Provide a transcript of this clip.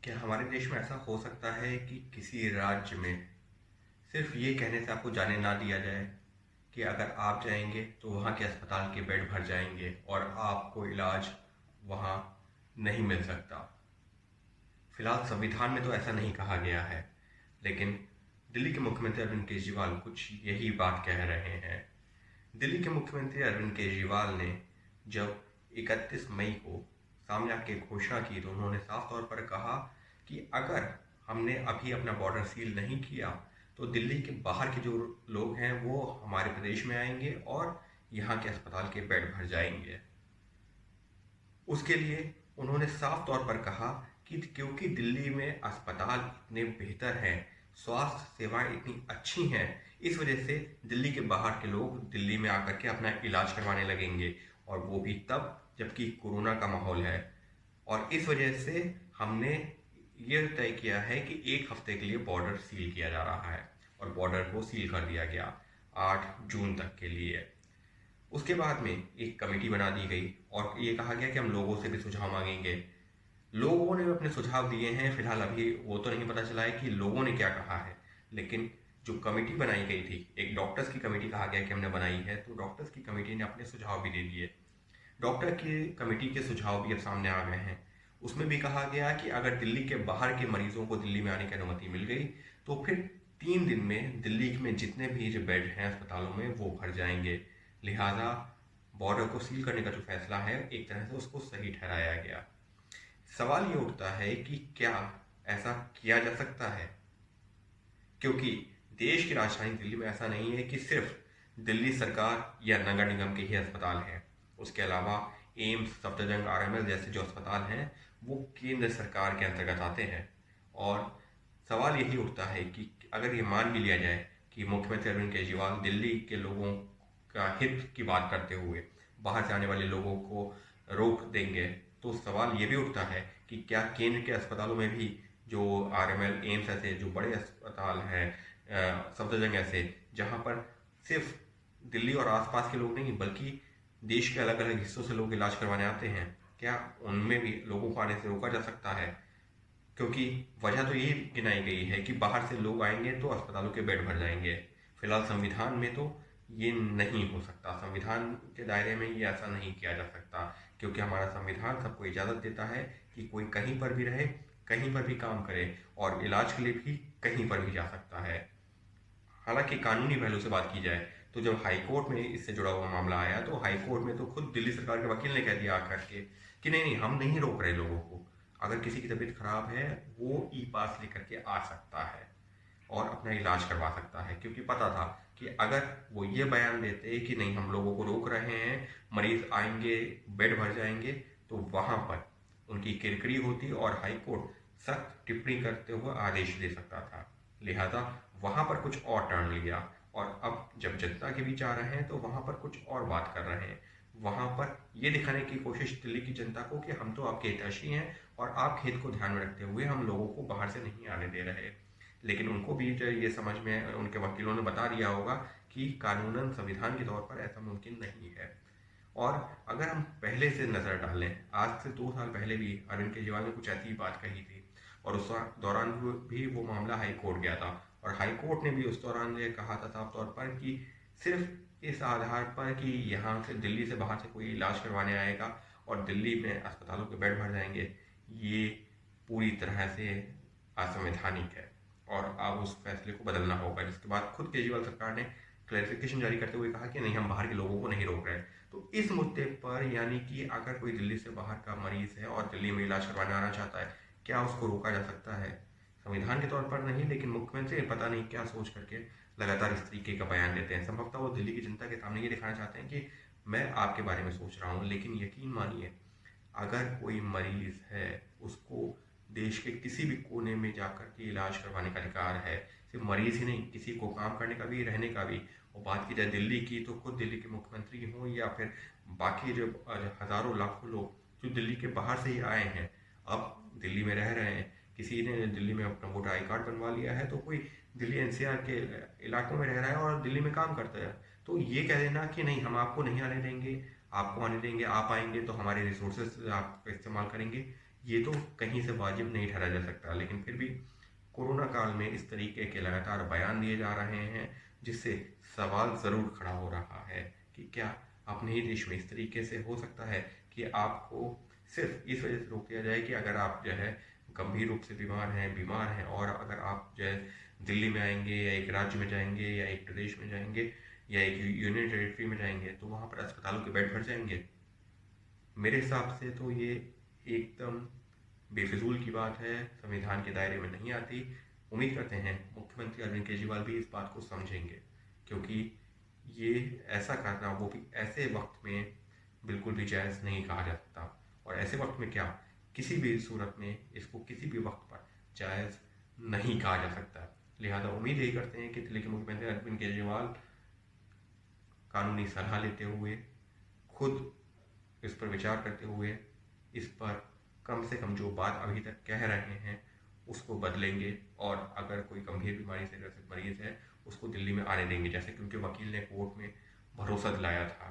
क्या हमारे देश में ऐसा हो सकता है कि किसी राज्य में सिर्फ ये कहने से आपको जाने ना दिया जाए कि अगर आप जाएंगे तो वहाँ के अस्पताल के बेड भर जाएंगे और आपको इलाज वहाँ नहीं मिल सकता। फिलहाल संविधान में तो ऐसा नहीं कहा गया है, लेकिन दिल्ली के मुख्यमंत्री अरविंद केजरीवाल कुछ यही बात कह रहे हैं। दिल्ली के मुख्यमंत्री अरविंद केजरीवाल ने जब 31 मई को सामने आके घोषणा की तो उन्होंने साफ तौर पर कहा कि अगर हमने अभी अपना बॉर्डर सील नहीं किया तो दिल्ली के बाहर के जो लोग हैं वो हमारे प्रदेश में आएंगे और यहाँ के अस्पताल के बेड भर जाएंगे। उसके लिए उन्होंने साफ तौर पर कहा कि क्योंकि दिल्ली में अस्पताल इतने बेहतर हैं, स्वास्थ्य सेवाएं इतनी अच्छी हैं, इस वजह से दिल्ली के बाहर के लोग दिल्ली में आकर के अपना इलाज करवाने लगेंगे, और वो भी तब जबकि कोरोना का माहौल है। और इस वजह से हमने ये तय किया है कि 1 हफ्ते के लिए बॉर्डर सील किया जा रहा है, और बॉर्डर को सील कर दिया गया 8 जून तक के लिए। उसके बाद में एक कमेटी बना दी गई और ये कहा गया कि हम लोगों से भी सुझाव मांगेंगे। लोगों ने अपने सुझाव दिए हैं, फिलहाल अभी वो तो नहीं पता चला है कि लोगों ने क्या कहा है, लेकिन जो कमेटी बनाई गई थी, एक डॉक्टर्स की कमेटी कहा गया कि हमने बनाई है, तो डॉक्टर्स की कमेटी ने अपने सुझाव भी दे दिए। डॉक्टर की कमेटी के सुझाव भी अब सामने आ गए हैं। उसमें भी कहा गया कि अगर दिल्ली के बाहर के मरीजों को दिल्ली में आने की अनुमति मिल गई तो फिर 3 दिन में दिल्ली में जितने भी जो बेड हैं अस्पतालों में वो भर जाएंगे। लिहाजा बॉर्डर को सील करने का जो फैसला है एक तरह से उसको सही ठहराया गया। सवाल ये उठता है कि क्या ऐसा किया जा सकता है, क्योंकि देश की राजधानी दिल्ली में ऐसा नहीं है कि सिर्फ दिल्ली सरकार या नगर निगम के ही अस्पताल हैं। उसके अलावा एम्स, सफदरजंग, आरएमएल जैसे जो अस्पताल हैं वो केंद्र सरकार के अंतर्गत आते हैं। और सवाल यही उठता है कि अगर ये मान भी लिया जाए कि मुख्यमंत्री अरविंद केजरीवाल दिल्ली के लोगों का हित की बात करते हुए बाहर से आने वाले लोगों को रोक देंगे, तो सवाल ये भी उठता है कि क्या केंद्र के अस्पतालों में भी जो आरएमएल, एम्स ऐसे जो बड़े अस्पताल हैं, सफदरजंग ऐसे, जहाँ पर सिर्फ दिल्ली और आसपास के लोग नहीं बल्कि देश के अलग अलग हिस्सों से लोग इलाज करवाने आते हैं, क्या उनमें भी लोगों को आने से रोका जा सकता है? क्योंकि वजह तो ये गिनाई गई है कि बाहर से लोग आएंगे तो अस्पतालों के बेड भर जाएंगे। फिलहाल संविधान में तो ये नहीं हो सकता, संविधान के दायरे में ये ऐसा नहीं किया जा सकता, क्योंकि हमारा संविधान सबको इजाज़त देता है कि कोई कहीं पर भी रहे, कहीं पर भी काम करे और इलाज के लिए भी कहीं पर भी जा सकता है। हालांकि कानूनी पहलू से बात की जाए तो जब हाई कोर्ट में इससे जुड़ा हुआ मामला आया तो हाई कोर्ट में तो खुद दिल्ली सरकार के वकील ने कह दिया आकर के कि नहीं नहीं, हम नहीं रोक रहे लोगों को, अगर किसी की तबीयत खराब है वो ई पास लेकर के आ सकता है और अपना इलाज करवा सकता है। क्योंकि पता था कि अगर वो ये बयान देते कि नहीं हम लोगों को रोक रहे हैं, मरीज आएंगे, बेड भर जाएंगे, तो वहां पर उनकी किरकिरी होती और हाई कोर्ट सख्त टिप्पणी करते हुए आदेश दे सकता था। लिहाजा वहां पर कुछ और टर्न लिया, और अब जब जनता के बीच आ रहे हैं तो वहां पर कुछ और बात कर रहे हैं। वहां पर ये दिखाने की कोशिश दिल्ली की जनता को कि हम तो आपके हितैषी हैं और आपके हित को ध्यान में रखते हुए हम लोगों को बाहर से नहीं आने दे रहे। लेकिन उनको भी जो ये समझ में उनके वकीलों ने बता दिया होगा कि कानूनन, संविधान के तौर पर ऐसा मुमकिन नहीं है। और अगर हम पहले से नज़र डालें, आज से 2 साल पहले भी अरविंद केजरीवाल ने कुछ ऐसी ही बात कही थी, और उस दौरान भी वो मामला हाई कोर्ट गया था, और हाई कोर्ट ने भी उस दौरान ये कहा था साफ तौर पर कि सिर्फ इस आधार पर कि यहाँ से दिल्ली से बाहर से कोई इलाज करवाने आएगा और दिल्ली में अस्पतालों के बेड भर जाएंगे, ये पूरी तरह से असंवैधानिक है और अब उस फैसले को बदलना होगा। जिसके बाद खुद केजरीवाल सरकार ने क्लैरिफिकेशन जारी करते हुए कहा कि नहीं, हम बाहर के लोगों को नहीं रोक रहे। तो इस मुद्दे पर, यानी कि अगर कोई दिल्ली से बाहर का मरीज है और दिल्ली में इलाज करवाने आना चाहता है, क्या उसको रोका जा सकता है? संविधान के तौर पर नहीं, लेकिन मुख्यमंत्री पता नहीं क्या सोच करके लगातार इस तरीके का बयान देते हैं। संभवतः वो दिल्ली की जनता के सामने ये दिखाना चाहते हैं कि मैं आपके बारे में सोच रहा हूँ। लेकिन यकीन मानिए, अगर कोई मरीज है उसको देश के किसी भी कोने में जाकर के इलाज करवाने का अधिकार है। सिर्फ मरीज ही नहीं, किसी को काम करने का भी, रहने का भी। और बात की जाए दिल्ली की, तो खुद दिल्ली के मुख्यमंत्री हों या फिर बाकी जो हज़ारों लाखों लोग जो दिल्ली के बाहर से ही आए हैं, अब दिल्ली में रह रहे हैं, किसी ने दिल्ली में अपना वोटर आई कार्ड बनवा लिया है, तो कोई दिल्ली एनसीआर के इलाकों में रह रहा है और दिल्ली में काम करता है, तो ये कह देना कि नहीं हम आपको नहीं आने देंगे, आपको आने देंगे, आप आएंगे तो हमारे रिसोर्सेज आप इस्तेमाल करेंगे, ये तो कहीं से वाजिब नहीं ठहरा जा सकता, लेकिन फिर भी कोरोना काल में इस तरीके के लगातार बयान दिए जा रहे हैं, जिससे सवाल ज़रूर खड़ा हो रहा है कि क्या अपने ही देश में इस तरीके से हो सकता है कि आपको सिर्फ इस वजह से रोक दिया जाए कि अगर आप जो है गंभीर रूप से बीमार हैं और अगर आप जो है दिल्ली में आएंगे या एक राज्य में जाएंगे या एक प्रदेश में जाएंगे या एक यूनियन टेरिटरी में जाएंगे तो वहाँ पर अस्पतालों के बेड भर जाएंगे। मेरे हिसाब से तो ये एकदम बेफिजूल की बात है, संविधान के दायरे में नहीं आती। उम्मीद करते हैं मुख्यमंत्री अरविंद केजरीवाल भी इस बात को समझेंगे, क्योंकि ये ऐसा करना, वो भी ऐसे वक्त में, बिल्कुल भी जायज़ नहीं कहा जा सकता। और ऐसे वक्त में क्या, किसी भी सूरत में इसको किसी भी वक्त पर जायज़ नहीं कहा जा सकता। लिहाजा उम्मीद यही करते हैं कि दिल्ली के मुख्यमंत्री अरविंद केजरीवाल कानूनी सलाह लेते हुए, खुद इस पर विचार करते हुए, इस पर कम से कम जो बात अभी तक कह रहे हैं उसको बदलेंगे और अगर कोई गंभीर बीमारी से ग्रसित मरीज है उसको दिल्ली में आने देंगे, जैसे कि उनके वकील ने कोर्ट में भरोसा दिलाया था।